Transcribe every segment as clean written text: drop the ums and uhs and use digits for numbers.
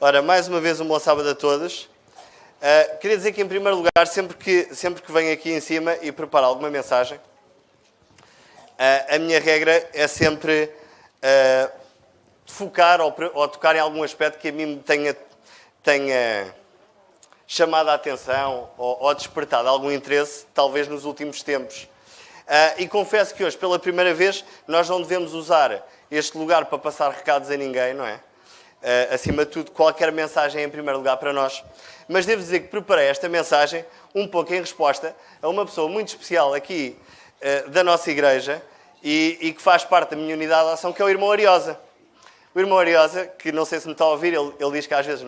Ora, mais uma vez um bom sábado a todos. Queria dizer que, em primeiro lugar, sempre que venho aqui em cima e preparo alguma mensagem, a minha regra é sempre focar ou tocar em algum aspecto que a mim me tenha chamado a atenção ou despertado algum interesse, talvez nos últimos tempos. E confesso que hoje, pela primeira vez, nós não devemos usar este lugar para passar recados a ninguém, não é? Acima de tudo, qualquer mensagem é em primeiro lugar para nós. Mas devo dizer que preparei esta mensagem um pouco em resposta a uma pessoa muito especial aqui da nossa igreja e que faz parte da minha unidade de ação, que é o irmão Ariosa. O irmão Ariosa, que não sei se me está a ouvir, ele diz que às vezes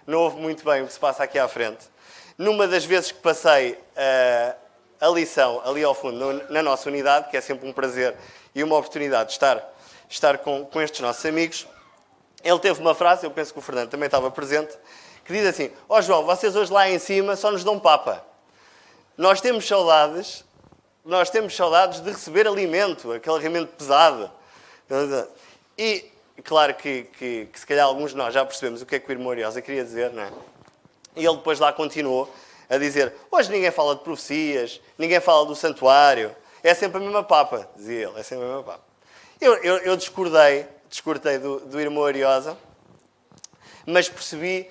não ouve muito bem o que se passa aqui à frente. Numa das vezes que passei a lição ali ao fundo, na nossa unidade, que é sempre um prazer e uma oportunidade de estar com estes nossos amigos, ele teve uma frase, eu penso que o Fernando também estava presente, que diz assim: ó João, vocês hoje lá em cima só nos dão papa. Nós temos saudades de receber alimento, aquele alimento pesado. E claro que se calhar alguns de nós já percebemos o que é que o irmão Ariosa queria dizer, não é? E ele depois lá continuou a dizer: hoje ninguém fala de profecias, ninguém fala do santuário, é sempre a mesma papa, dizia ele, é sempre a mesma papa. Eu discordei do irmão Ariosa, mas percebi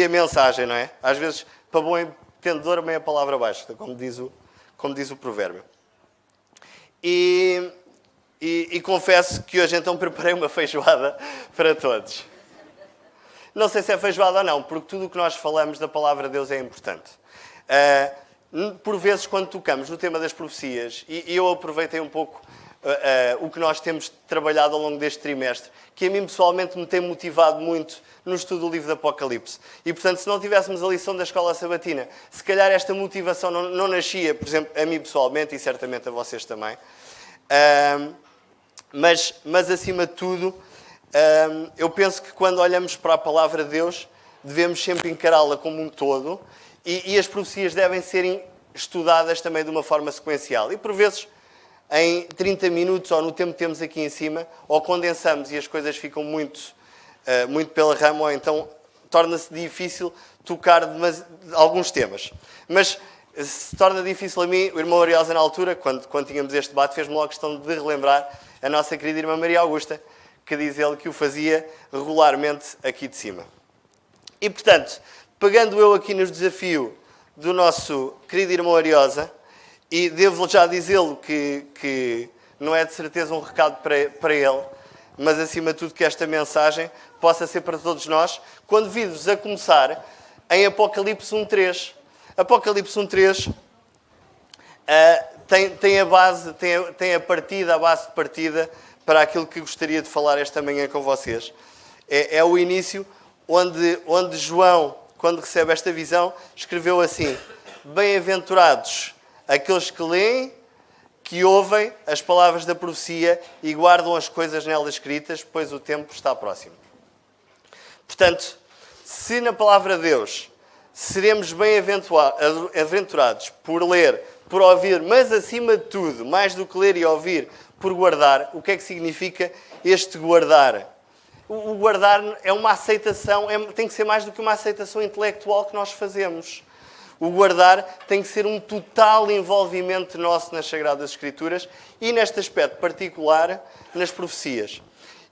a mensagem, não é? Às vezes, para bom entendedor, meia palavra basta, como diz o provérbio. E confesso que hoje então preparei uma feijoada para todos. Não sei se é feijoada ou não, porque tudo o que nós falamos da palavra de Deus é importante. Por vezes, quando tocamos no tema das profecias, e eu aproveitei um pouco o que nós temos trabalhado ao longo deste trimestre, que a mim pessoalmente me tem motivado muito no estudo do livro do Apocalipse. E, portanto, se não tivéssemos a lição da escola sabatina, se calhar esta motivação não nascia, por exemplo, a mim pessoalmente e certamente a vocês também. Mas acima de tudo, eu penso que quando olhamos para a palavra de Deus, devemos sempre encará-la como um todo e as profecias devem ser estudadas também de uma forma sequencial. E, por vezes, em 30 minutos, ou no tempo que temos aqui em cima, ou condensamos e as coisas ficam muito pela rama, ou então torna-se difícil tocar alguns temas. Mas se torna difícil a mim, o irmão Ariosa, na altura, quando tínhamos este debate, fez-me logo questão de relembrar a nossa querida irmã Maria Augusta, que diz ele que o fazia regularmente aqui de cima. E, portanto, pegando eu aqui no desafio do nosso querido irmão Ariosa, e devo já dizê-lo que não é de certeza um recado para ele, mas acima de tudo que esta mensagem possa ser para todos nós, quando vir-vos a começar em Apocalipse 1.3. Apocalipse 1.3 tem a base de partida para aquilo que gostaria de falar esta manhã com vocês. É o início onde João, quando recebe esta visão, escreveu assim: bem-aventurados aqueles que leem, que ouvem as palavras da profecia e guardam as coisas nela escritas, pois o tempo está próximo. Portanto, se na palavra de Deus seremos bem-aventurados por ler, por ouvir, mas acima de tudo, mais do que ler e ouvir, por guardar, o que é que significa este guardar? O guardar é uma aceitação, tem que ser mais do que uma aceitação intelectual que nós fazemos. O guardar tem que ser um total envolvimento nosso nas Sagradas Escrituras e, neste aspecto particular, nas profecias.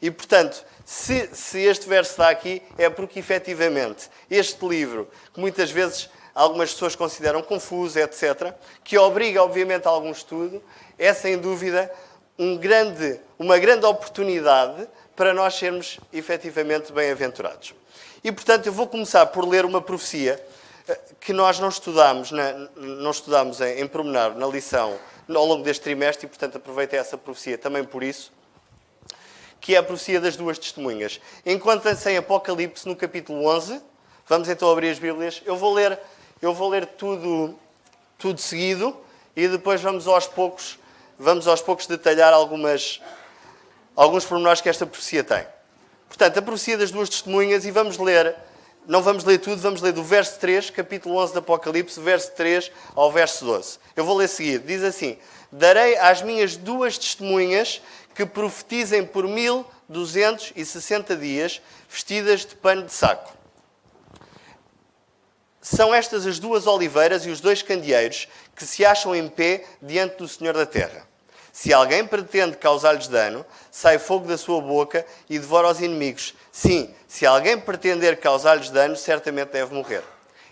E, portanto, se este verso está aqui, é porque, efetivamente, este livro, que muitas vezes algumas pessoas consideram confuso, etc., que obriga, obviamente, a algum estudo, é, sem dúvida, uma grande oportunidade para nós sermos, efetivamente, bem-aventurados. E, portanto, eu vou começar por ler uma profecia que nós não estudamos em pormenor na lição ao longo deste trimestre e, portanto, aproveitei essa profecia também por isso, que é a profecia das duas testemunhas. Encontra-se em Apocalipse, no capítulo 11. Vamos então abrir as Bíblias. Eu vou ler tudo seguido e depois vamos aos poucos detalhar alguns pormenores que esta profecia tem. Portanto, a profecia das duas testemunhas, e não vamos ler tudo, vamos ler do verso 3, capítulo 11 do Apocalipse, verso 3 ao verso 12. Eu vou ler seguido. Diz assim: darei às minhas duas testemunhas que profetizem por 1000, 260 dias vestidas de pano de saco. São estas as duas oliveiras e os dois candeeiros que se acham em pé diante do Senhor da terra. Se alguém pretende causar-lhes dano, sai fogo da sua boca e devora os inimigos. Sim, se alguém pretender causar-lhes dano, certamente deve morrer.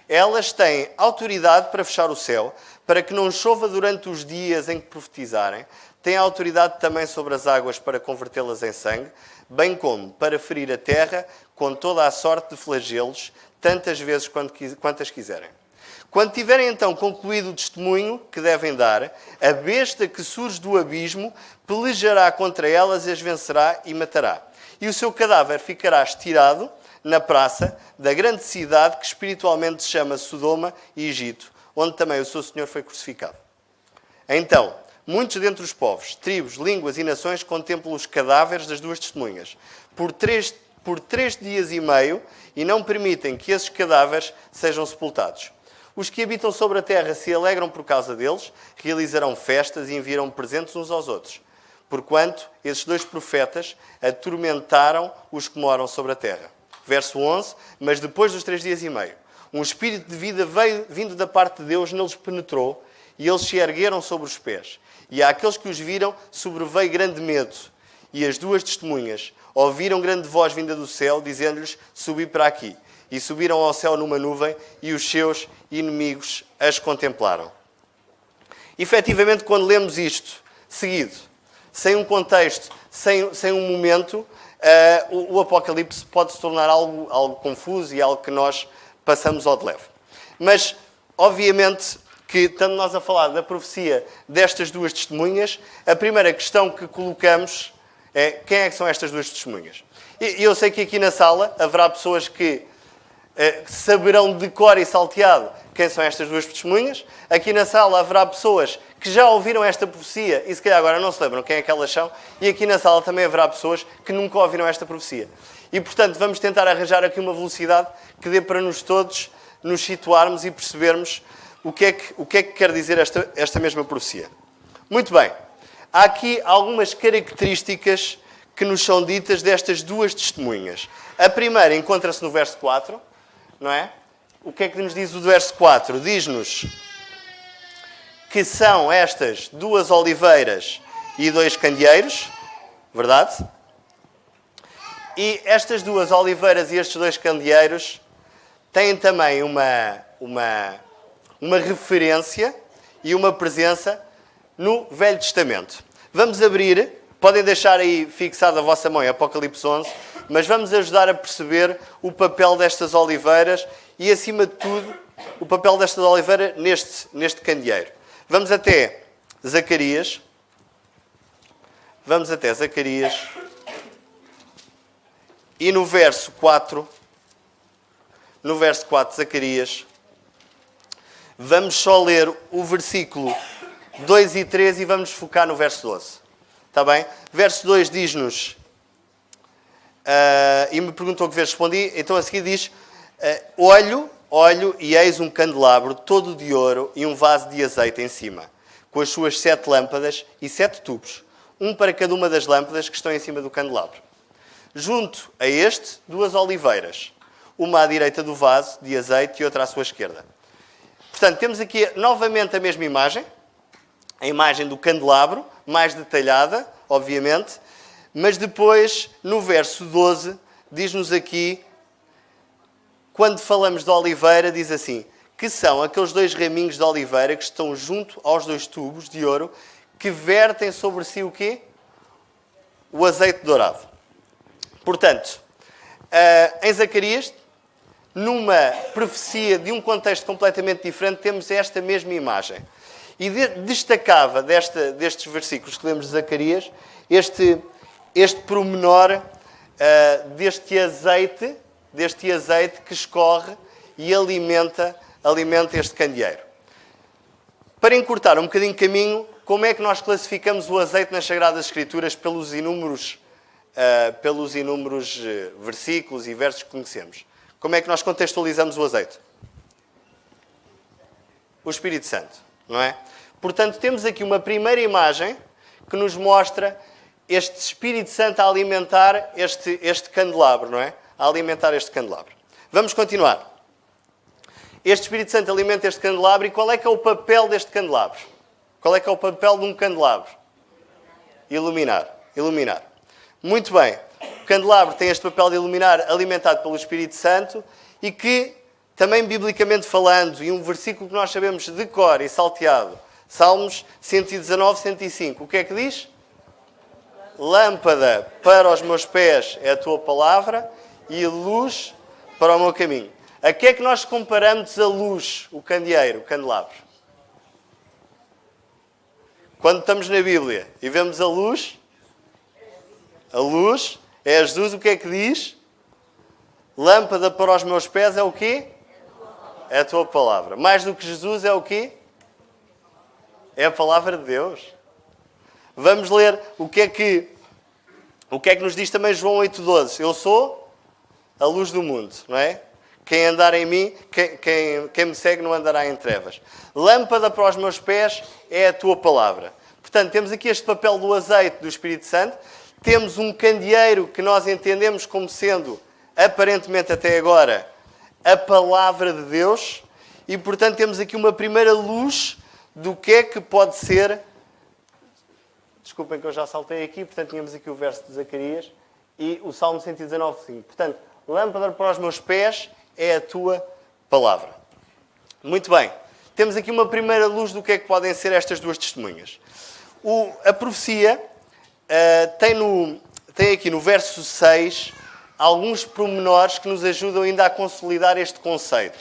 Elas têm autoridade para fechar o céu, para que não chova durante os dias em que profetizarem. Têm autoridade também sobre as águas para convertê-las em sangue, bem como para ferir a terra com toda a sorte de flagelos, tantas vezes quantas quiserem. Quando tiverem então concluído o testemunho que devem dar, a besta que surge do abismo pelejará contra elas e as vencerá e matará. E o seu cadáver ficará estirado na praça da grande cidade que espiritualmente se chama Sodoma e Egito, onde também o seu Senhor foi crucificado. Então, muitos dentre os povos, tribos, línguas e nações contemplam os cadáveres das duas testemunhas por três dias e meio e não permitem que esses cadáveres sejam sepultados. Os que habitam sobre a terra se alegram por causa deles, realizarão festas e enviarão presentes uns aos outros, porquanto esses dois profetas atormentaram os que moram sobre a terra. Verso 11, mas depois dos 3 dias e meio, um espírito de vida vindo da parte de Deus neles penetrou e eles se ergueram sobre os pés. E àqueles que os viram sobreveio grande medo. E as duas testemunhas ouviram grande voz vinda do céu, dizendo-lhes, subi para aqui. E subiram ao céu numa nuvem e os seus inimigos as contemplaram. Efetivamente, quando lemos isto seguido, sem um contexto, sem um momento, o Apocalipse pode se tornar algo confuso e algo que nós passamos ao de leve. Mas, obviamente, que, estando nós a falar da profecia destas duas testemunhas, a primeira questão que colocamos é quem é que são estas duas testemunhas? E eu sei que aqui na sala haverá pessoas que saberão de cor e salteado quem são estas duas testemunhas. Aqui na sala haverá pessoas que já ouviram esta profecia e se calhar agora não se lembram quem é que elas são. E aqui na sala também haverá pessoas que nunca ouviram esta profecia. E, portanto, vamos tentar arranjar aqui uma velocidade que dê para nos todos nos situarmos e percebermos o que é que quer dizer esta mesma profecia. Muito bem. Há aqui algumas características que nos são ditas destas duas testemunhas. A primeira encontra-se no verso 4, não é? O que é que nos diz o verso 4? Diz-nos que são estas duas oliveiras e dois candeeiros, verdade? E estas duas oliveiras e estes dois candeeiros têm também uma referência e uma presença no Velho Testamento. Vamos abrir, podem deixar aí fixado a vossa mão em Apocalipse 11, mas vamos ajudar a perceber o papel destas oliveiras e, acima de tudo, o papel destas oliveiras neste candeeiro. Vamos até Zacarias. E no verso 4, Zacarias, vamos só ler o versículo 2 e 3 e vamos focar no verso 12. Está bem? Verso 2 diz-nos, e me perguntou que vez respondi, então a seguir diz, olho, e eis um candelabro todo de ouro e um vaso de azeite em cima, com as suas 7 lâmpadas e 7 tubos, um para cada uma das lâmpadas que estão em cima do candelabro. Junto a este, 2 oliveiras, uma à direita do vaso de azeite e outra à sua esquerda. Portanto, temos aqui novamente a mesma imagem, a imagem do candelabro, mais detalhada, obviamente, mas depois, no verso 12, diz-nos aqui, quando falamos de oliveira, diz assim, que são aqueles 2 raminhos de oliveira que estão junto aos 2 tubos de ouro que vertem sobre si o quê? O azeite dourado. Portanto, em Zacarias, numa profecia de um contexto completamente diferente, temos esta mesma imagem. E destacava destes versículos que lemos de Zacarias, este pormenor deste azeite que escorre e alimenta este candeeiro. Para encurtar um bocadinho de caminho, como é que nós classificamos o azeite nas Sagradas Escrituras pelos inúmeros versículos e versos que conhecemos? Como é que nós contextualizamos o azeite? O Espírito Santo, não é? Portanto, temos aqui uma primeira imagem que nos mostra este Espírito Santo a alimentar este candelabro, não é? A alimentar este candelabro. Vamos continuar. Este Espírito Santo alimenta este candelabro e qual é que é o papel deste candelabro? Qual é que é o papel de um candelabro? Iluminar. Iluminar. Muito bem. O candelabro tem este papel de iluminar alimentado pelo Espírito Santo e que, também biblicamente falando, e um versículo que nós sabemos de cor e salteado, Salmos 119, 105, o que é que diz? Lâmpada para os meus pés é a tua palavra e luz para o meu caminho. A que é que nós comparamos a luz, o candeeiro, o candelabro? Quando estamos na Bíblia e vemos a luz é Jesus, o que é que diz? Lâmpada para os meus pés é o quê? É a tua palavra. Mais do que Jesus é o quê? É a palavra de Deus. Vamos ler o que é que nos diz também João 8,12. Eu sou a luz do mundo, não é? Quem andar em mim, quem me segue não andará em trevas. Lâmpada para os meus pés é a tua palavra. Portanto, temos aqui este papel do azeite do Espírito Santo. Temos um candeeiro que nós entendemos como sendo, aparentemente até agora, a palavra de Deus. E, portanto, temos aqui uma primeira luz do que é que pode ser. Desculpem que eu já saltei aqui. Portanto, tínhamos aqui o verso de Zacarias e o Salmo 119, 5. Portanto, lâmpada para os meus pés é a tua palavra. Muito bem. Temos aqui uma primeira luz do que é que podem ser estas duas testemunhas. A profecia tem aqui no verso 6 alguns pormenores que nos ajudam ainda a consolidar este conceito.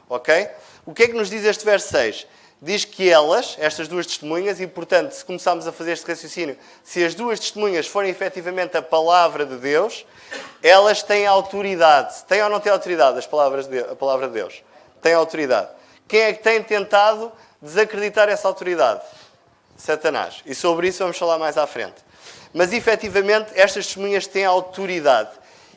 Ok? O que é que nos diz este verso 6? Diz que estas duas testemunhas, e portanto, se começarmos a fazer este raciocínio, se as duas testemunhas forem efetivamente a palavra de Deus, elas têm autoridade. Têm ou não têm autoridade a palavra de Deus? Têm autoridade. Quem é que tem tentado desacreditar essa autoridade? Satanás. E sobre isso vamos falar mais à frente. Mas, efetivamente, estas testemunhas têm autoridade.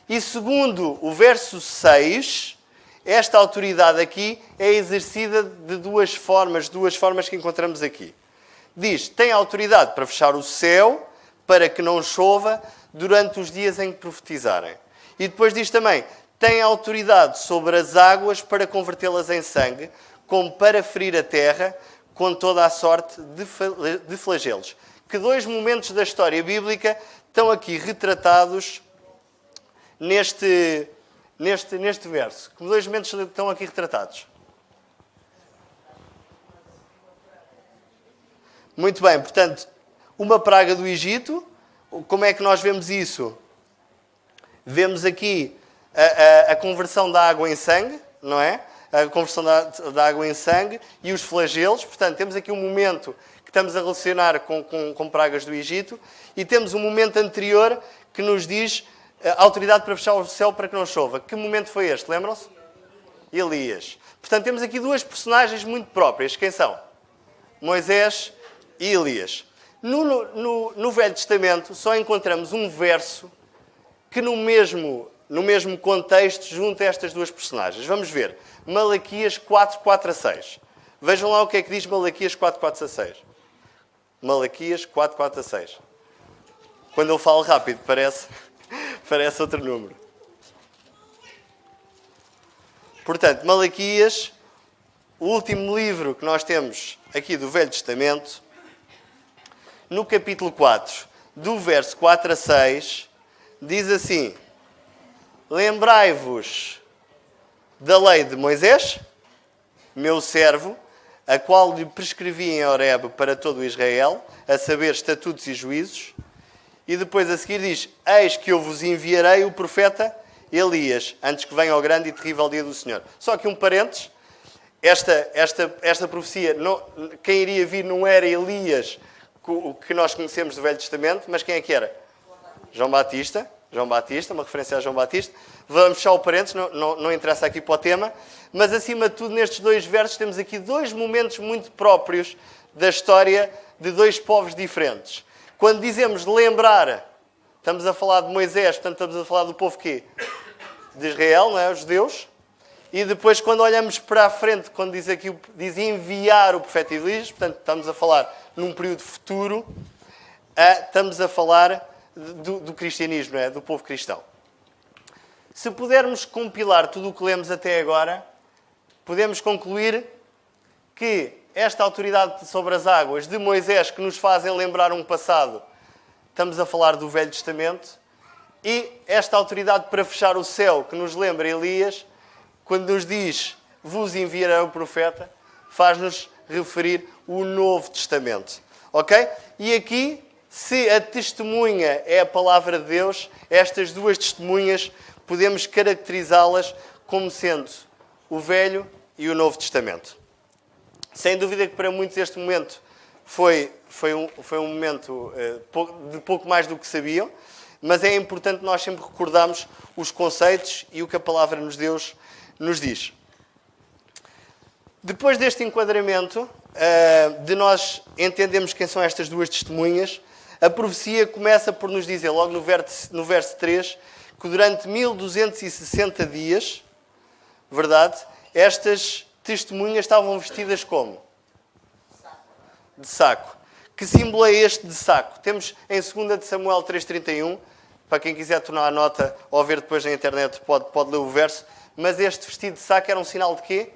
E segundo o verso 6, esta autoridade aqui é exercida de duas formas que encontramos aqui. Diz, tem autoridade para fechar o céu, para que não chova, durante os dias em que profetizarem. E depois diz também, tem autoridade sobre as águas para convertê-las em sangue, como para ferir a terra, com toda a sorte de flagelos. Que dois momentos da história bíblica estão aqui retratados neste verso. Que dois momentos estão aqui retratados? Muito bem, portanto, uma praga do Egito. Como é que nós vemos isso? Vemos aqui a conversão da água em sangue, não é? A conversão da água em sangue e os flagelos. Portanto, temos aqui um momento que estamos a relacionar com pragas do Egito e temos um momento anterior que nos diz a autoridade para fechar o céu para que não chova. Que momento foi este? Lembram-se? Elias. Portanto, temos aqui duas personagens muito próprias. Quem são? Moisés e Elias. No Velho Testamento só encontramos um verso que no mesmo contexto junta estas duas personagens. Vamos ver. Malaquias 4, 4 a 6. Vejam lá o que é que diz Malaquias 4, 4 a 6. Malaquias 4, 4 a 6. Quando eu falo rápido, parece outro número. Portanto, Malaquias, o último livro que nós temos aqui do Velho Testamento, no capítulo 4, do verso 4 a 6, diz assim: lembrai-vos da lei de Moisés, meu servo, a qual lhe prescrevi em Horebe para todo o Israel, a saber, estatutos e juízos. E depois a seguir diz, eis que eu vos enviarei o profeta Elias, antes que venha o grande e terrível dia do Senhor. Só que um parênteses, esta profecia, quem iria vir não era Elias, o que nós conhecemos do Velho Testamento, mas quem é que era? João Batista, uma referência a João Batista. Vamos fechar o parênteses, não interessa aqui para o tema, mas acima de tudo, nestes dois versos, temos aqui dois momentos muito próprios da história de dois povos diferentes. Quando dizemos lembrar, estamos a falar de Moisés, portanto estamos a falar do povo quê? De Israel, não é? Os judeus. E depois, quando olhamos para a frente, quando diz enviar o profeta Elias, portanto estamos a falar num período futuro, estamos a falar do cristianismo, não é? Do povo cristão. Se pudermos compilar tudo o que lemos até agora, podemos concluir que esta autoridade sobre as águas de Moisés, que nos fazem lembrar um passado, estamos a falar do Velho Testamento, e esta autoridade para fechar o céu, que nos lembra Elias, quando nos diz, vos enviará o profeta, faz-nos referir o Novo Testamento. Ok? E aqui, se a testemunha é a palavra de Deus, estas duas testemunhas podemos caracterizá-las como sendo o Velho e o Novo Testamento. Sem dúvida que para muitos este momento foi um momento de pouco mais do que sabiam, mas é importante nós sempre recordarmos os conceitos e o que a palavra de Deus nos diz. Depois deste enquadramento, de nós entendermos quem são estas duas testemunhas, a profecia começa por nos dizer, logo no verso 3, que durante 1260 dias, verdade, estas testemunhas estavam vestidas como? De saco. Que símbolo é este de saco? Temos em 2 de Samuel 3,31, para quem quiser tornar a nota ou ver depois na internet pode ler o verso, mas este vestido de saco era um sinal de quê?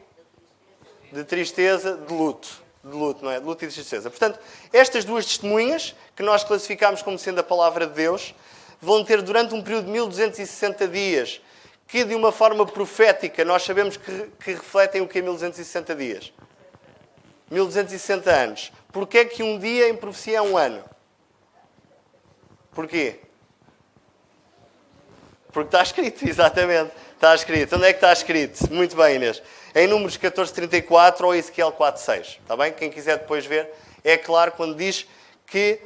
De tristeza, de luto. De luto, não é? De luto e de tristeza. Portanto, estas duas testemunhas, que nós classificamos como sendo a palavra de Deus, vão ter durante um período de 1260 dias, que de uma forma profética nós sabemos que refletem o que é 1260 dias? 1260 anos. Porquê é que um dia em profecia é um ano? Porquê? Porque está escrito, exatamente. Está escrito. Onde é que está escrito? Muito bem, Inês. Em Números 14:34 ou Ezequiel 4:6. Está bem? Quem quiser depois ver, é claro quando diz que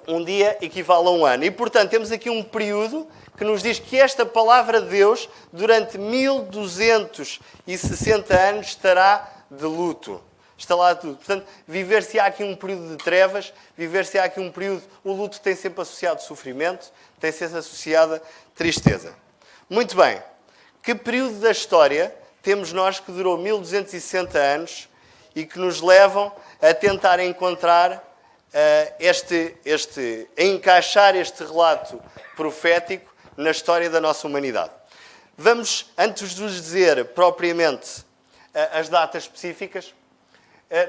um dia equivale a um ano. E, portanto, temos aqui um período que nos diz que esta palavra de Deus, durante 1260 anos, estará de luto. Está lá tudo. Portanto, viver-se-á aqui um período de trevas, viver-se-á aqui um período... O luto tem sempre associado sofrimento, tem sempre associado tristeza. Muito bem. Que período da história temos nós que durou 1260 anos e que nos levam a tentar encontrar a encaixar este relato profético na história da nossa humanidade? Vamos, antes de vos dizer propriamente as datas específicas,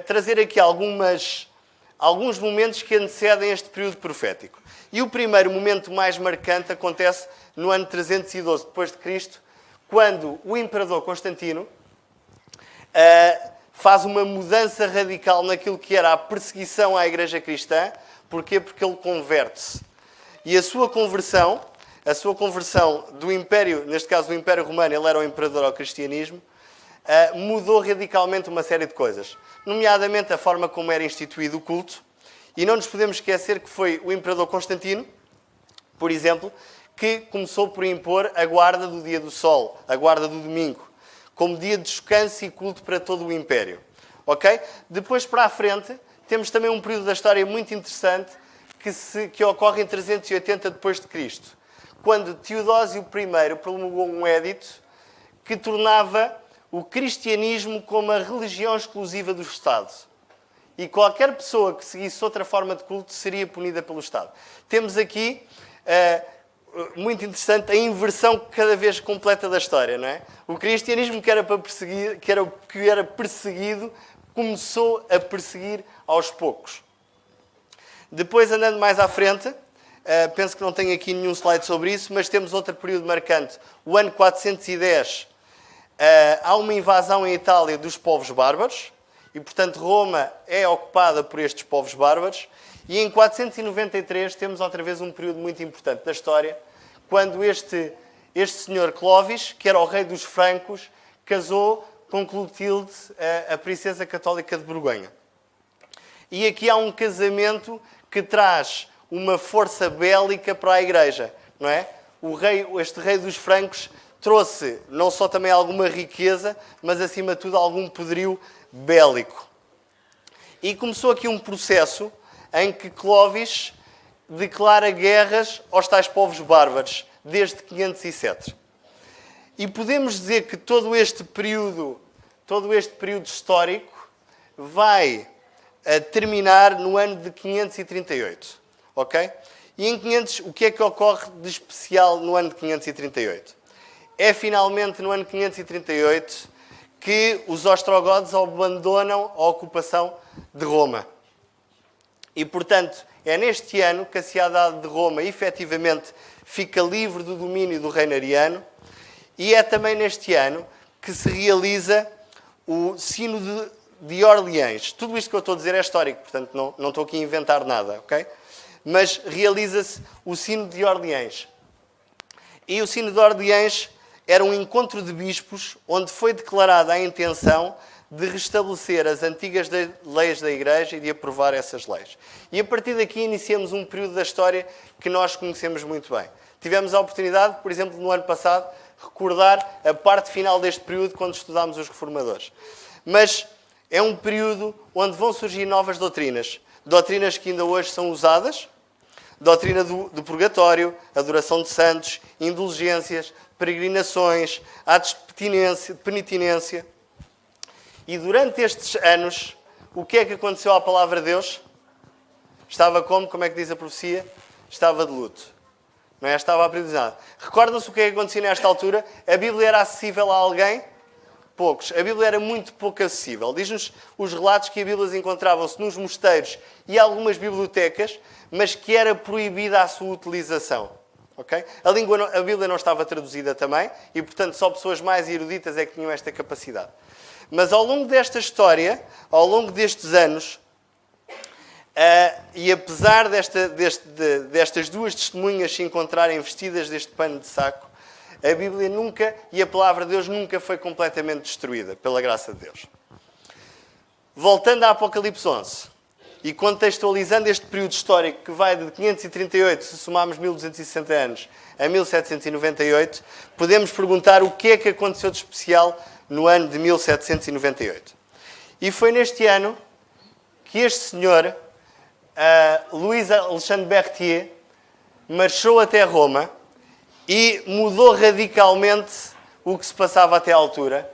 trazer aqui alguns momentos que antecedem este período profético. E o primeiro momento mais marcante acontece no ano 312 depois de Cristo, quando o imperador Constantino faz uma mudança radical naquilo que era a perseguição à Igreja Cristã. Porquê? Porque ele converte-se. E a sua conversão do Império, neste caso do Império Romano, ele era o imperador ao cristianismo, mudou radicalmente uma série de coisas. Nomeadamente a forma como era instituído o culto. E não nos podemos esquecer que foi o imperador Constantino, por exemplo, que começou por impor a guarda do dia do sol, a guarda do domingo, como dia de descanso e culto para todo o Império. Ok? Depois, para a frente, temos também um período da história muito interessante que ocorre em 380 depois de Cristo, quando Teodósio I promulgou um édito que tornava o cristianismo como a religião exclusiva do Estado. E qualquer pessoa que seguisse outra forma de culto seria punida pelo Estado. Temos aqui, muito interessante, a inversão cada vez completa da história, não é? O cristianismo que era perseguido começou a perseguir aos poucos. Depois, andando mais à frente, penso que não tenho aqui nenhum slide sobre isso, mas temos outro período marcante. O ano 410, há uma invasão em Itália dos povos bárbaros, e, portanto, Roma é ocupada por estes povos bárbaros. E em 493 temos outra vez um período muito importante da história, quando este senhor Clovis, que era o rei dos francos, casou com Clotilde, a princesa católica de Borgonha. E aqui há um casamento que traz uma força bélica para a Igreja, não é? Este rei dos francos trouxe não só também alguma riqueza, mas acima de tudo algum poderio bélico. E começou aqui um processo em que Clovis declara guerras aos tais povos bárbaros, desde 507. E podemos dizer que todo este período histórico vai terminar no ano de 538. Ok? E em 500, o que é que ocorre de especial no ano de 538? É finalmente no ano 538 que os ostrogodos abandonam a ocupação de Roma. E, portanto, é neste ano que a cidade de Roma efetivamente fica livre do domínio do reino ariano, e é também neste ano que se realiza o Sínodo de Orleans. Tudo isto que eu estou a dizer é histórico, portanto não estou aqui a inventar nada, ok? Mas realiza-se o Sínodo de Orleans. E o Sínodo de Orleans era um encontro de bispos onde foi declarada a intenção de restabelecer as antigas leis da Igreja e de aprovar essas leis. E a partir daqui iniciamos um período da história que nós conhecemos muito bem. Tivemos a oportunidade, por exemplo, no ano passado, recordar a parte final deste período quando estudámos os reformadores. Mas é um período onde vão surgir novas doutrinas. Doutrinas que ainda hoje são usadas. Doutrina do purgatório, adoração de santos, indulgências, peregrinações, atos de penitência. E durante estes anos, o que é que aconteceu à palavra de Deus? Estava como? Como é que diz a profecia? Estava de luto. Não é? Estava aprendizado. Recordam-se o que é que acontecia nesta altura? A Bíblia era acessível a alguém? Poucos. A Bíblia era muito pouco acessível. Diz-nos os relatos que a Bíblia encontravam-se nos mosteiros e algumas bibliotecas, mas que era proibida a sua utilização. Okay? A Bíblia não estava traduzida também e, portanto, só pessoas mais eruditas é que tinham esta capacidade. Mas ao longo desta história, ao longo destes anos, e apesar destas duas testemunhas se encontrarem vestidas deste pano de saco, a Bíblia nunca, e a palavra de Deus nunca foi completamente destruída, pela graça de Deus. Voltando a Apocalipse 11, e contextualizando este período histórico que vai de 538, se somarmos 1260 anos, a 1798, podemos perguntar o que é que aconteceu de especial no ano de 1798. E foi neste ano que este senhor, Louis Alexandre Berthier, marchou até Roma e mudou radicalmente o que se passava até à altura,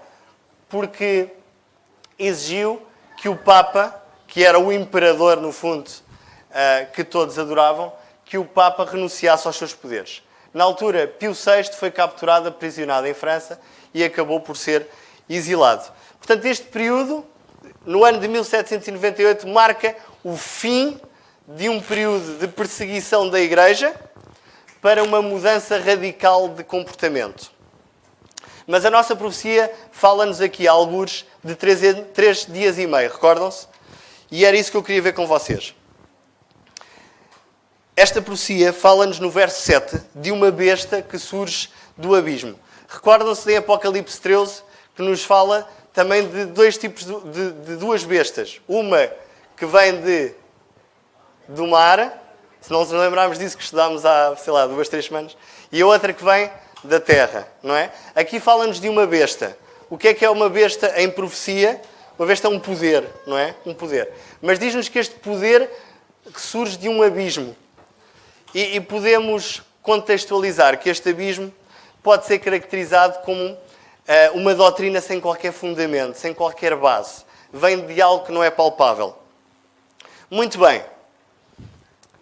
porque exigiu que o Papa, que era o imperador, no fundo, que todos adoravam, que o Papa renunciasse aos seus poderes. Na altura, Pio VI foi capturado, aprisionado em França e acabou por ser exilado. Portanto, este período, no ano de 1798, marca o fim de um período de perseguição da Igreja para uma mudança radical de comportamento. Mas a nossa profecia fala-nos aqui, algures, de 3 dias e meio, recordam-se? E era isso que eu queria ver com vocês. Esta profecia fala-nos no verso 7 de uma besta que surge do abismo. Recordam-se em Apocalipse 13 que nos fala também de dois tipos de duas bestas. Uma que vem do mar, se não nos lembrarmos disso que estudámos há, 2, 3 semanas, e a outra que vem da terra, não é? Aqui fala-nos de uma besta. O que é uma besta em profecia? Uma besta é um poder, não é? Um poder. Mas diz-nos que este poder surge de um abismo. E podemos contextualizar que este abismo pode ser caracterizado como uma doutrina sem qualquer fundamento, sem qualquer base. Vem de algo que não é palpável. Muito bem.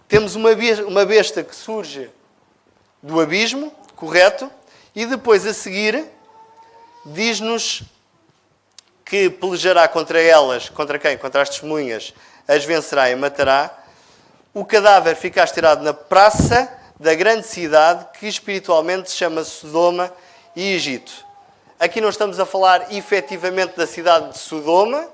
Temos uma besta que surge do abismo, correto? E depois, a seguir, diz-nos que pelejará contra elas. Contra quem? Contra as testemunhas. As vencerá e matará. O cadáver fica estirado na praça da grande cidade, que espiritualmente se chama Sodoma e Egito. Aqui não estamos a falar efetivamente da cidade de Sodoma,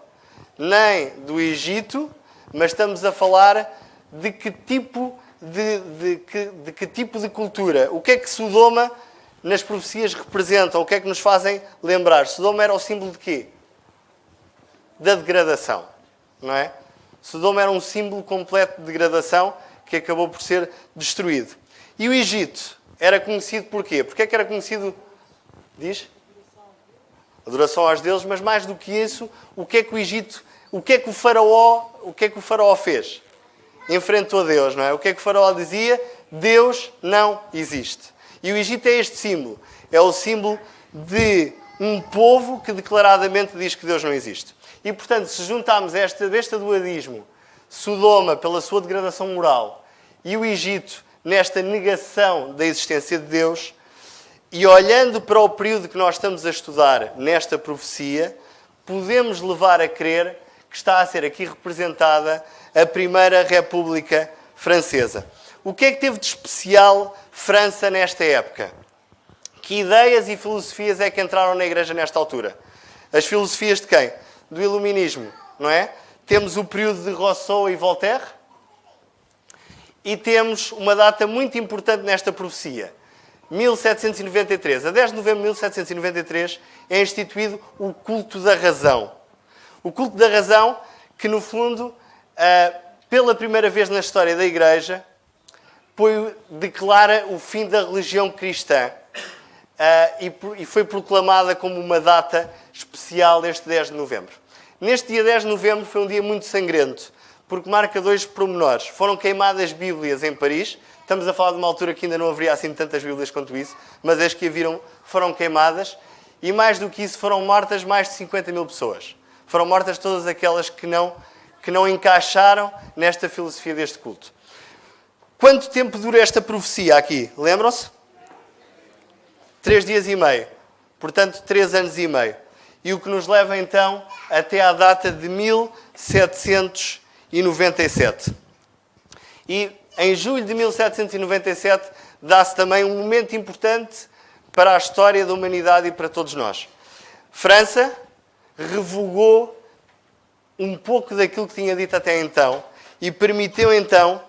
nem do Egito, mas estamos a falar de que tipo de cultura. O que é que Sodoma, nas profecias, representa? O que é que nos fazem lembrar? Sodoma era o símbolo de quê? Da degradação, não é? Sodoma era um símbolo completo de degradação que acabou por ser destruído. E o Egito era conhecido por quê? Porque é que era conhecido? Diz? Adoração aos deuses, mas mais do que isso, o que é que o faraó fez? Enfrentou Deus, não é? O que é que o faraó dizia? Deus não existe. E o Egito é este símbolo. É o símbolo de um povo que declaradamente diz que Deus não existe. E, portanto, se juntarmos esta besta do abismo, Sodoma pela sua degradação moral, e o Egito nesta negação da existência de Deus, e olhando para o período que nós estamos a estudar nesta profecia, podemos levar a crer que está a ser aqui representada a Primeira República Francesa. O que é que teve de especial França nesta época? Que ideias e filosofias é que entraram na Igreja nesta altura? As filosofias de quem? Do Iluminismo, não é? Temos o período de Rousseau e Voltaire e temos uma data muito importante nesta profecia. 1793. A 10 de novembro de 1793 é instituído o culto da razão. O culto da razão que, no fundo, pela primeira vez na história da Igreja, declara o fim da religião cristã. E foi proclamada como uma data especial este 10 de novembro. Neste dia 10 de novembro foi um dia muito sangrento, porque marca dois pormenores. Foram queimadas Bíblias em Paris. Estamos a falar de uma altura que ainda não haveria assim tantas Bíblias quanto isso, mas as que haviam foram queimadas. E mais do que isso, foram mortas mais de 50 mil pessoas. Foram mortas todas aquelas que não encaixaram nesta filosofia deste culto. Quanto tempo dura esta profecia aqui? Lembram-se? 3 dias e meio. Portanto, 3 anos e meio. E o que nos leva, então, até à data de 1797. E em julho de 1797 dá-se também um momento importante para a história da humanidade e para todos nós. França revogou um pouco daquilo que tinha dito até então e permitiu então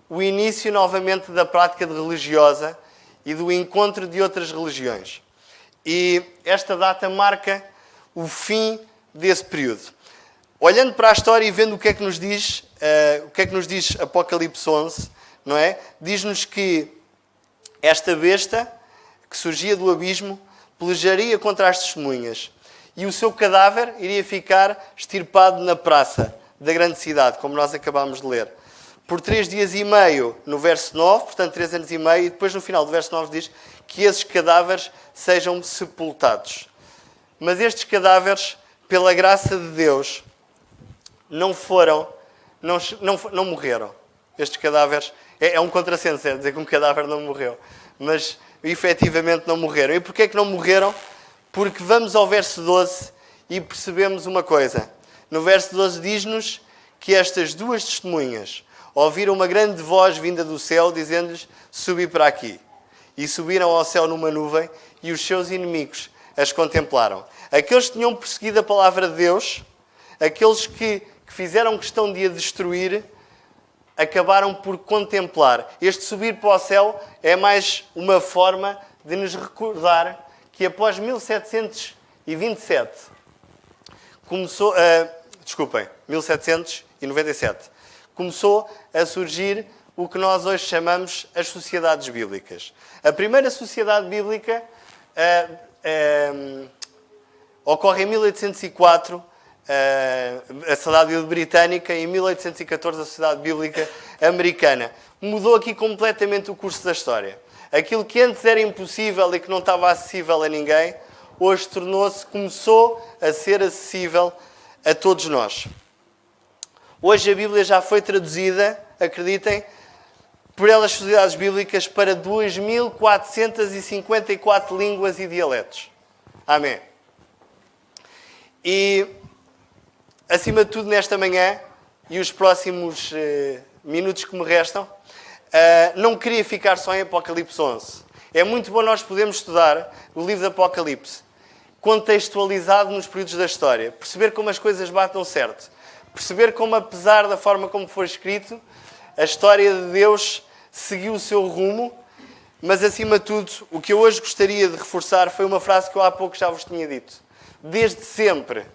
o início novamente da prática religiosa e do encontro de outras religiões. E esta data marca o fim desse período. Olhando para a história e vendo o que é que nos diz Apocalipse 11, não é? Diz-nos que esta besta que surgia do abismo pelejaria contra as testemunhas e o seu cadáver iria ficar estirpado na praça da grande cidade, como nós acabámos de ler. Por 3 dias e meio, no verso 9, portanto 3 anos e meio, e depois no final do verso 9 diz que esses cadáveres sejam sepultados. Mas estes cadáveres, pela graça de Deus, não morreram. Estes cadáveres, é um contrassenso dizer que um cadáver não morreu, mas efetivamente não morreram. E porquê é que não morreram? Porque vamos ao verso 12 e percebemos uma coisa. No verso 12 diz-nos que estas duas testemunhas ouviram uma grande voz vinda do céu, dizendo-lhes, subi para aqui. E subiram ao céu numa nuvem, e os seus inimigos as contemplaram. Aqueles que tinham perseguido a palavra de Deus, aqueles que fizeram questão de a destruir, acabaram por contemplar. Este subir para o céu é mais uma forma de nos recordar que após 1797, 1797, começou a surgir o que nós hoje chamamos as sociedades bíblicas. A primeira sociedade bíblica ocorre em 1804, a Sociedade Bíblica Britânica, e em 1814 a Sociedade Bíblica Americana. Mudou aqui completamente o curso da história. Aquilo que antes era impossível e que não estava acessível a ninguém, hoje começou a ser acessível a todos nós. Hoje a Bíblia já foi traduzida, acreditem, por elas sociedades bíblicas para 2.454 línguas e dialetos. Amém. E, acima de tudo, nesta manhã, e os próximos minutos que me restam, não queria ficar só em Apocalipse 11. É muito bom nós podermos estudar o livro de Apocalipse, contextualizado nos períodos da história, perceber como as coisas batem certo, perceber como, apesar da forma como foi escrito, a história de Deus seguiu o seu rumo, mas, acima de tudo, o que eu hoje gostaria de reforçar foi uma frase que eu há pouco já vos tinha dito. Desde sempre,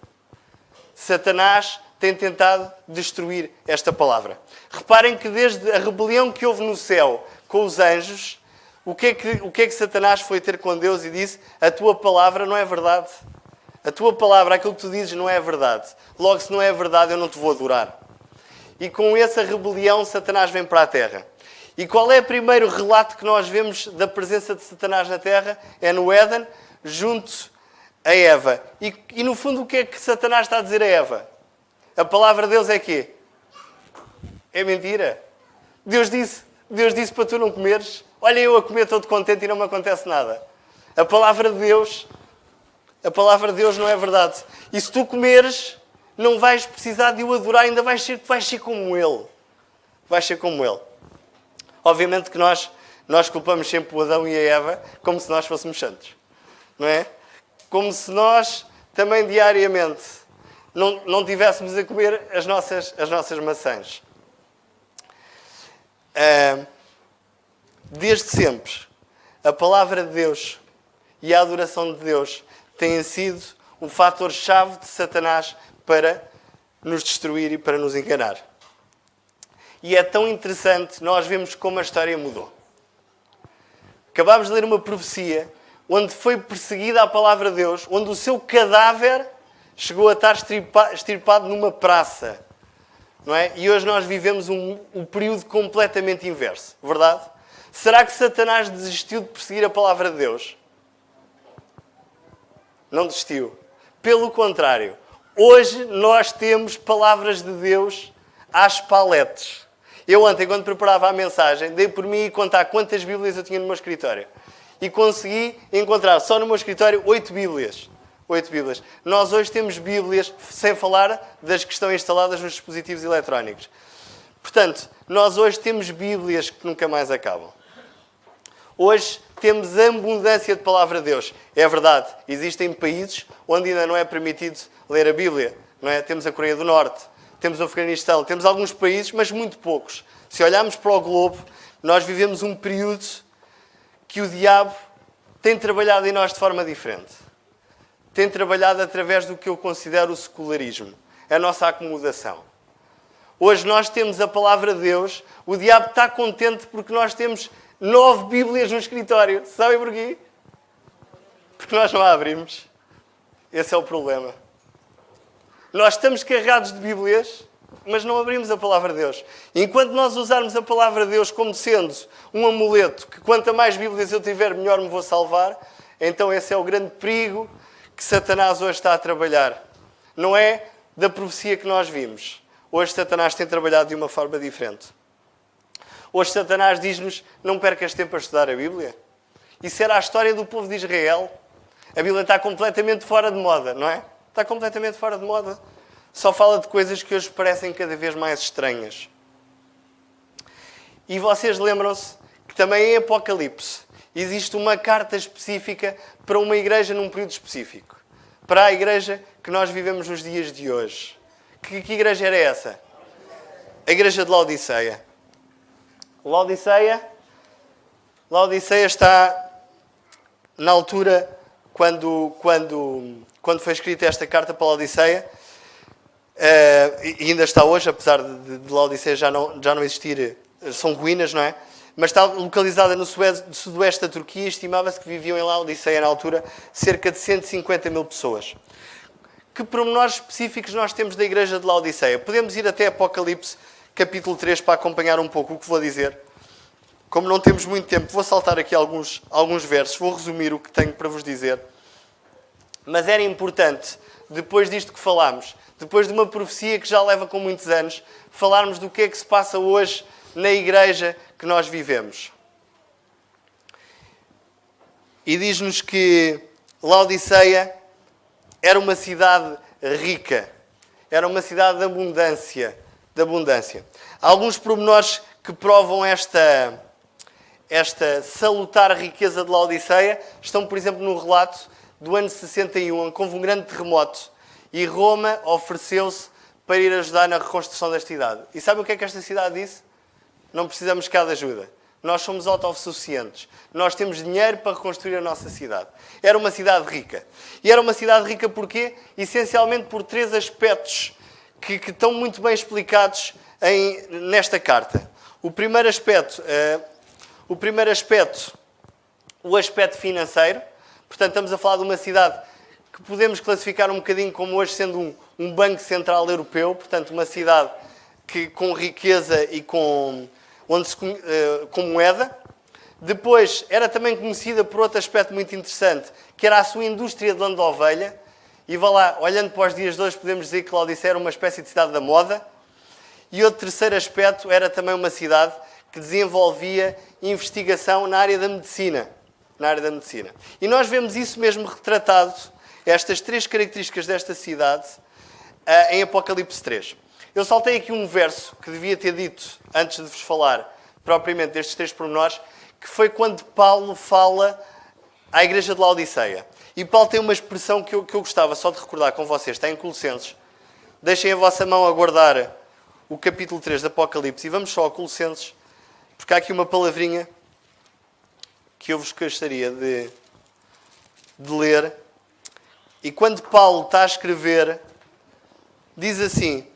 Satanás tem tentado destruir esta palavra. Reparem que desde a rebelião que houve no céu com os anjos, o que é que Satanás foi ter com Deus e disse? A tua palavra não é verdade. A tua palavra, aquilo que tu dizes, não é verdade. Logo, se não é verdade, eu não te vou adorar. E com essa rebelião, Satanás vem para a terra. E qual é o primeiro relato que nós vemos da presença de Satanás na terra? É no Éden, junto a Eva. E no fundo, o que é que Satanás está a dizer a Eva? A palavra de Deus é quê? É mentira. Deus disse, Deus disse para tu não comeres. Olha, eu a comer todo contente e não me acontece nada. A palavra de Deus não é verdade. E se tu comeres, não vais precisar de o adorar, ainda vais ser como Ele. Vais ser como Ele. Obviamente que nós culpamos sempre o Adão e a Eva como se nós fôssemos santos. Não é? Como se nós também diariamente não tivéssemos a comer as nossas maçãs. Desde sempre, a palavra de Deus e a adoração de Deus têm sido um fator-chave de Satanás para nos destruir e para nos enganar. E é tão interessante nós vemos como a história mudou. Acabámos de ler uma profecia onde foi perseguida a palavra de Deus, onde o seu cadáver chegou a estar estirpado numa praça. Não é? E hoje nós vivemos um período completamente inverso, verdade? Será que Satanás desistiu de perseguir a palavra de Deus? Não desistiu. Pelo contrário, hoje nós temos palavras de Deus às paletes. Eu ontem, quando preparava a mensagem, dei por mim a contar quantas Bíblias eu tinha no meu escritório. E consegui encontrar só no meu escritório 8 Bíblias. 8 Bíblias. Nós hoje temos Bíblias, sem falar das que estão instaladas nos dispositivos eletrónicos. Portanto, nós hoje temos Bíblias que nunca mais acabam. Hoje temos abundância de palavra de Deus. É verdade, existem países onde ainda não é permitido ler a Bíblia. Não é? Temos a Coreia do Norte, temos o Afeganistão, temos alguns países, mas muito poucos. Se olharmos para o globo, nós vivemos um período que o diabo tem trabalhado em nós de forma diferente. Tem trabalhado através do que eu considero o secularismo, a nossa acomodação. Hoje nós temos a palavra de Deus, o diabo está contente porque nós temos 9 Bíblias no escritório. Sabem porquê? Porque nós não a abrimos. Esse é o problema. Nós estamos carregados de Bíblias, mas não abrimos a palavra de Deus. E enquanto nós usarmos a palavra de Deus como sendo um amuleto, que quanto mais Bíblias eu tiver, melhor me vou salvar, então esse é o grande perigo que Satanás hoje está a trabalhar. Não é da profecia que nós vimos. Hoje Satanás tem trabalhado de uma forma diferente. Hoje Satanás diz-nos, não percas tempo a estudar a Bíblia. Isso era a história do povo de Israel. A Bíblia está completamente fora de moda, não é? Está completamente fora de moda. Só fala de coisas que hoje parecem cada vez mais estranhas. E vocês lembram-se que também em Apocalipse existe uma carta específica para uma igreja num período específico. Para a igreja que nós vivemos nos dias de hoje. Que igreja era essa? A igreja de Laodiceia. Laodiceia está na altura quando foi escrita esta carta para Laodiceia, e ainda está hoje, apesar de Laodiceia já não existir, são ruínas, não é? Mas está localizada no sudoeste da Turquia, estimava-se que viviam em Laodiceia na altura cerca de 150 mil pessoas. Que pormenores específicos nós temos da igreja de Laodiceia? Podemos ir até Apocalipse, capítulo 3, para acompanhar um pouco o que vou dizer. Como não temos muito tempo, vou saltar aqui alguns versos, vou resumir o que tenho para vos dizer. Mas era importante, depois disto que falámos, depois de uma profecia que já leva com muitos anos, falarmos do que é que se passa hoje na igreja que nós vivemos. E diz-nos que Laodiceia era uma cidade rica, era uma cidade de abundância. Há alguns pormenores que provam esta salutar riqueza de Laodiceia estão, por exemplo, no relato do ano 61, onde houve um grande terremoto e Roma ofereceu-se para ir ajudar na reconstrução da cidade. E sabem o que é que esta cidade disse? Não precisamos cá de ajuda. Nós somos autossuficientes. Nós temos dinheiro para reconstruir a nossa cidade. Era uma cidade rica. E era uma cidade rica porquê? Essencialmente por 3 aspectos que estão muito bem explicados nesta carta. O primeiro aspecto, o aspecto financeiro. Portanto, estamos a falar de uma cidade que podemos classificar um bocadinho como hoje sendo um banco central europeu. Portanto, uma cidade com riqueza e com moeda. Depois, era também conhecida por outro aspecto muito interessante, que era a sua indústria de lã de ovelha. E vá lá, olhando para os dias de hoje, podemos dizer que Laodiceia era uma espécie de cidade da moda. E outro terceiro aspecto, era também uma cidade que desenvolvia investigação na área da medicina. E nós vemos isso mesmo retratado, estas 3 características desta cidade, em Apocalipse 3. Eu saltei aqui um verso que devia ter dito antes de vos falar propriamente destes 3 pormenores, que foi quando Paulo fala à igreja de Laodiceia. E Paulo tem uma expressão que eu gostava só de recordar com vocês, está em Colossenses. Deixem a vossa mão a guardar o capítulo 3 de Apocalipse e vamos só a Colossenses, porque há aqui uma palavrinha que eu vos gostaria de ler. E quando Paulo está a escrever, diz assim,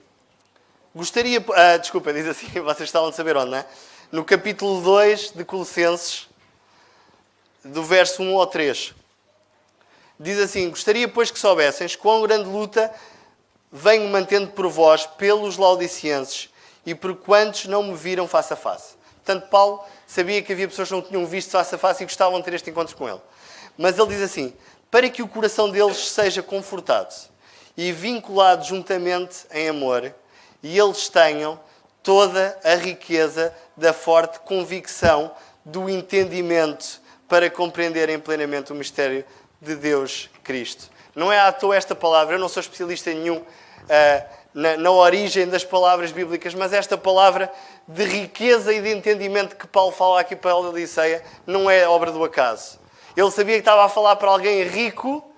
diz assim, vocês estavam a saber onde, não é? No capítulo 2 de Colossenses, do verso 1 ao 3. Diz assim, gostaria, pois, que soubessem quão grande luta venho mantendo por vós, pelos laodicenses, e por quantos não me viram face a face. Portanto, Paulo sabia que havia pessoas que não tinham visto face a face e gostavam de ter este encontro com ele. Mas ele diz assim, para que o coração deles seja confortado e vinculado juntamente em amor, e eles tenham toda a riqueza da forte convicção do entendimento para compreenderem plenamente o mistério de Deus Cristo. Não é à toa esta palavra, eu não sou especialista nenhum na origem das palavras bíblicas, mas esta palavra de riqueza e de entendimento que Paulo fala aqui para a Laodiceia não é obra do acaso. Ele sabia que estava a falar para alguém rico,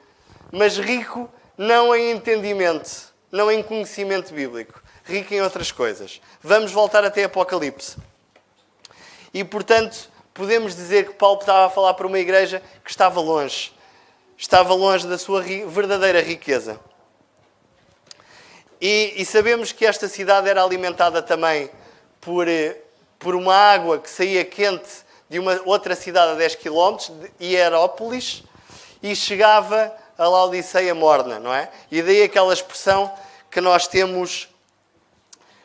mas rico não em entendimento, não em conhecimento bíblico, rico em outras coisas. Vamos voltar até Apocalipse. E, portanto, podemos dizer que Paulo estava a falar para uma igreja que estava longe da sua verdadeira riqueza. E sabemos que esta cidade era alimentada também por uma água que saía quente de uma outra cidade a 10 km, de Hierápolis, e chegava a Laodiceia morna, não é? E daí aquela expressão que nós temos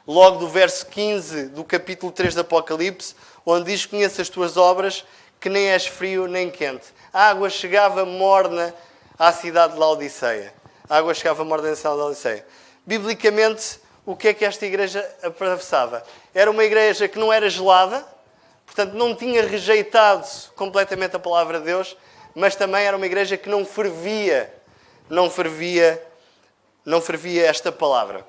logo do verso 15 do capítulo 3 do Apocalipse, onde diz, conheço as tuas obras, que nem és frio nem quente. A água chegava morna à cidade de Laodiceia. Biblicamente, o que é que esta igreja atravessava? Era uma igreja que não era gelada, portanto não tinha rejeitado completamente a palavra de Deus, mas também era uma igreja que não fervia esta palavra.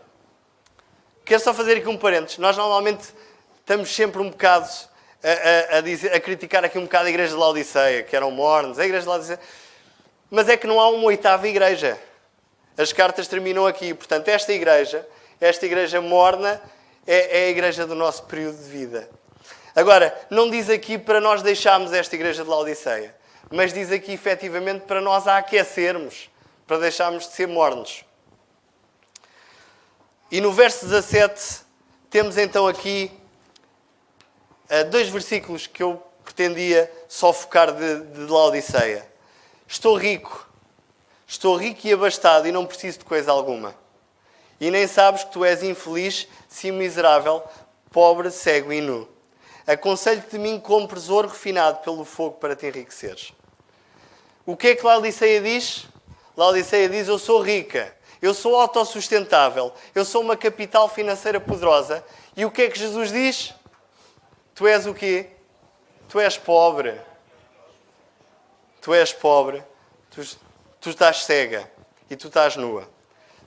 Quero só fazer aqui um parênteses. Nós normalmente estamos sempre um bocado a criticar aqui um bocado a igreja de Laodiceia, que eram mornos, a igreja de Laodiceia. Mas é que não há uma 8ª igreja. As cartas terminam aqui. Portanto, esta igreja morna, é a igreja do nosso período de vida. Agora, não diz aqui para nós deixarmos esta igreja de Laodiceia, mas diz aqui, efetivamente, para nós a aquecermos, para deixarmos de ser mornos. E no verso 17, temos então aqui 2 versículos que eu pretendia só focar de Laodiceia. Estou rico e abastado e não preciso de coisa alguma. E nem sabes que tu és infeliz, sim miserável, pobre, cego e nu. Aconselho-te de mim, compres ouro refinado pelo fogo para te enriqueceres. O que é que Laodiceia diz? Laodiceia diz, eu sou rica, eu sou autossustentável, eu sou uma capital financeira poderosa. E o que é que Jesus diz? Tu és o quê? Tu és pobre. Tu és pobre. Tu estás cega e tu estás nua.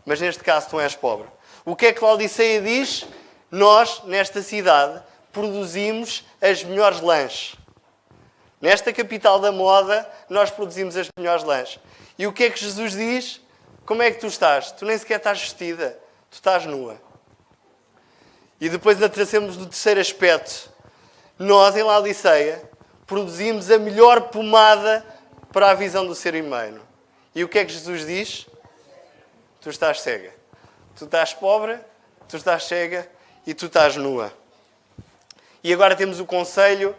Mas neste caso tu és pobre. O que é que Laodiceia diz? Nós, nesta cidade, produzimos as melhores lãs. Nesta capital da moda, nós produzimos as melhores lãs. E o que é que Jesus diz? Como é que tu estás? Tu nem sequer estás vestida. Tu estás nua. E depois ainda trazemos no terceiro aspecto. Nós, em Laodiceia, produzimos a melhor pomada para a visão do ser humano. E o que é que Jesus diz? Tu estás cega. Tu estás pobre, tu estás cega e tu estás nua. E agora temos o conselho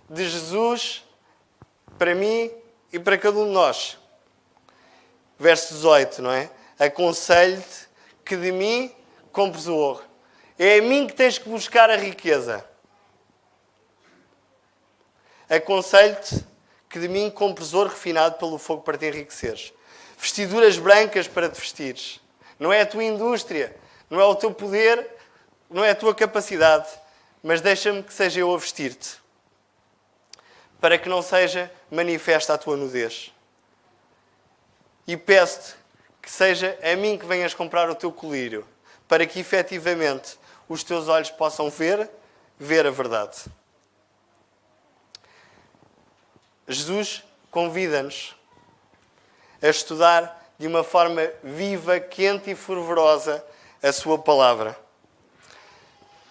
de Jesus para mim e para cada um de nós. Verso 18, não é? Aconselho-te que de mim compres o ouro. É a mim que tens que buscar a riqueza. Aconselho-te que de mim compres ouro refinado pelo fogo para te enriqueceres. Vestiduras brancas para te vestires. Não é a tua indústria, não é o teu poder, não é a tua capacidade, mas deixa-me que seja eu a vestir-te, para que não seja manifesta a tua nudez. E peço-te que seja a mim que venhas comprar o teu colírio, para que efetivamente os teus olhos possam ver a verdade. Jesus convida-nos a estudar de uma forma viva, quente e fervorosa a sua palavra.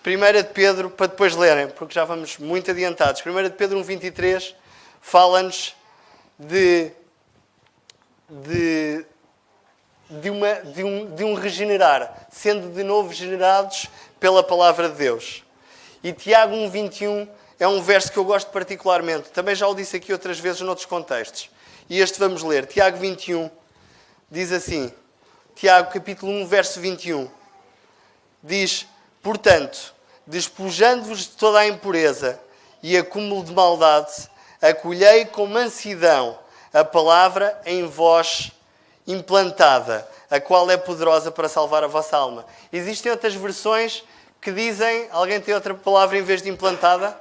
1 de Pedro, para depois lerem, porque já vamos muito adiantados. 1 de Pedro 1,23 fala-nos de um regenerar, sendo de novo generados pela palavra de Deus. E Tiago 1,21 é um verso que eu gosto particularmente. Também já o disse aqui outras vezes noutros contextos. E este vamos ler. Tiago 21 diz assim. Tiago capítulo 1, verso 21. Diz: portanto, despojando-vos de toda a impureza e acúmulo de maldade, acolhei com mansidão a palavra em vós implantada, a qual é poderosa para salvar a vossa alma. Existem outras versões que dizem... Alguém tem outra palavra em vez de implantada?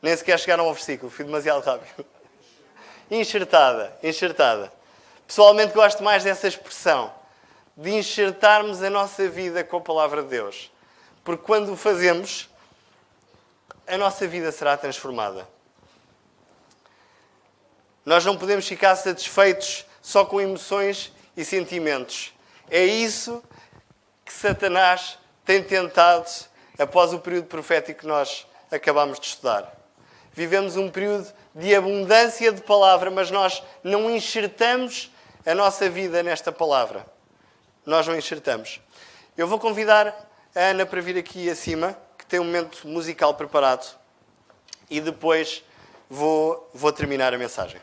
Nem sequer chegaram ao versículo, fui demasiado rápido. Enxertada. Pessoalmente gosto mais dessa expressão, de enxertarmos a nossa vida com a palavra de Deus. Porque quando o fazemos, a nossa vida será transformada. Nós não podemos ficar satisfeitos só com emoções e sentimentos. É isso que Satanás tem tentado após o período profético que nós acabamos de estudar. Vivemos um período de abundância de palavra, mas nós não enxertamos a nossa vida nesta palavra. Nós não enxertamos. Eu vou convidar a Ana para vir aqui acima, que tem um momento musical preparado, e depois vou terminar a mensagem.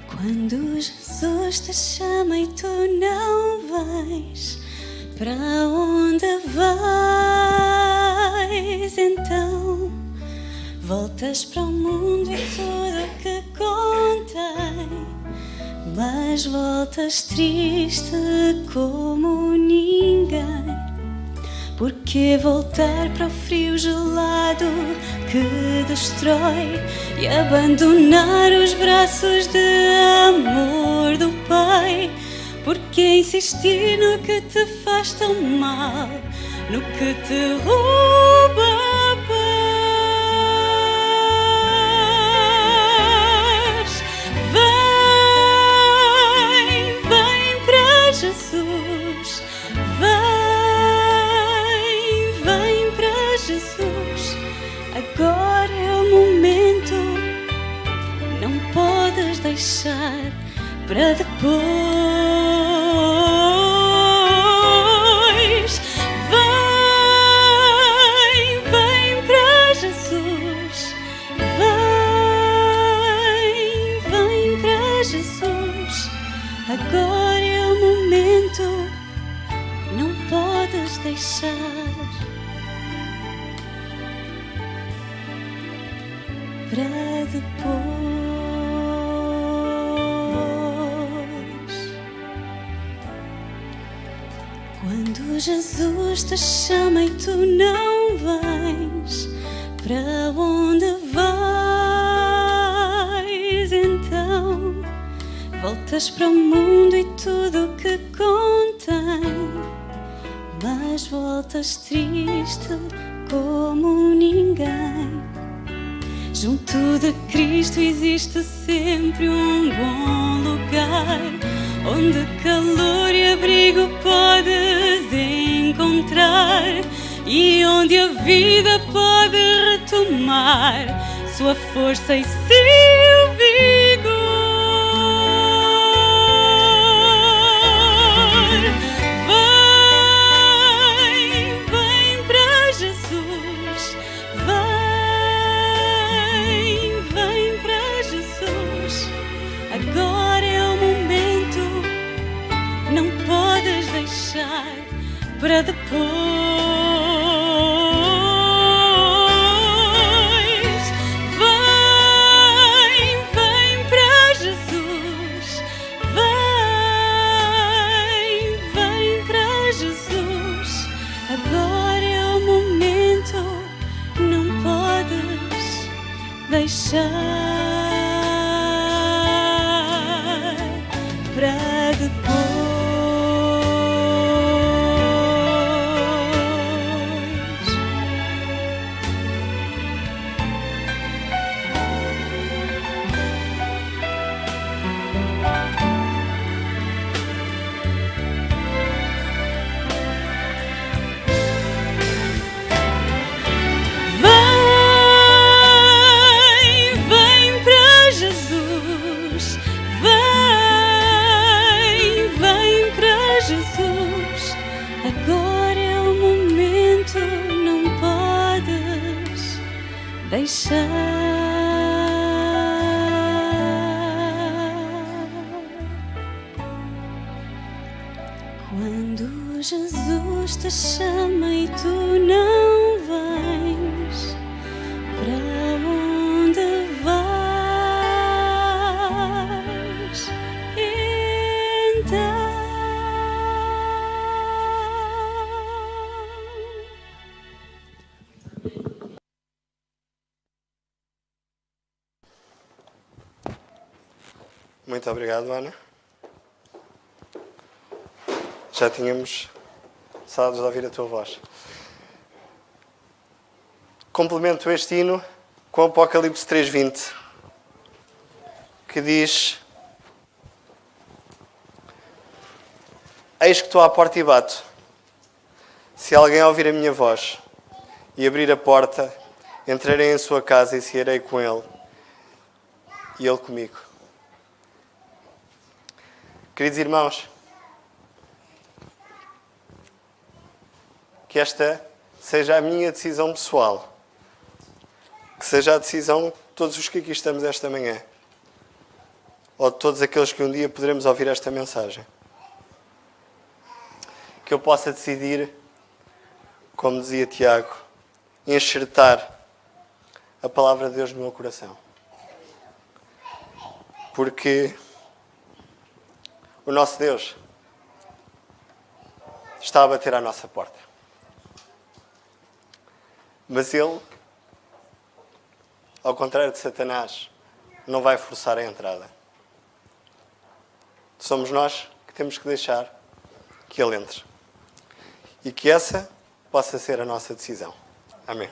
Quando Jesus te chama e tu não vais, para onde vais então? Voltas para o mundo e tudo o que contém, mas voltas triste como ninguém. Porque voltar para o frio gelado que destrói e abandonar os braços de amor do Pai? Porque insistir no que te faz tão mal, no que te rouba a paz? Vem para Jesus, vem para Jesus. Agora é o momento, não podes deixar para depois. Vem para Jesus, vem para Jesus. Agora é o momento, não podes deixar para depois. Quando Jesus te chama e tu não vais, para onde vais então? Voltas para o mundo e tudo o que contém, mas voltas triste como ninguém. Junto de Cristo existe sempre um bom lugar, onde calor e abrigo podes encontrar. e onde a vida pode retomar sua força e seu vigor. Vem para Jesus, vem para Jesus. Agora é o momento, não podes deixar para depois. Deixar para depois. Agora é o momento, não podes deixar. Quando Jesus te chama e tu não vais, para onde vais? Então muito obrigado, Ana. Já tínhamos saudades de ouvir a tua voz. Complemento este hino com Apocalipse 3:20, que diz: Eis que estou à porta e bato. Se alguém ouvir a minha voz e abrir a porta, entrarei em sua casa e cearei com ele e ele comigo. Queridos irmãos, que esta seja a minha decisão pessoal, que seja a decisão de todos os que aqui estamos esta manhã, ou de todos aqueles que um dia poderemos ouvir esta mensagem. Que eu possa decidir, como dizia Tiago, enxertar a palavra de Deus no meu coração. Porque o nosso Deus está a bater à nossa porta. Mas Ele, ao contrário de Satanás, não vai forçar a entrada. Somos nós que temos que deixar que Ele entre. E que essa possa ser a nossa decisão. Amém.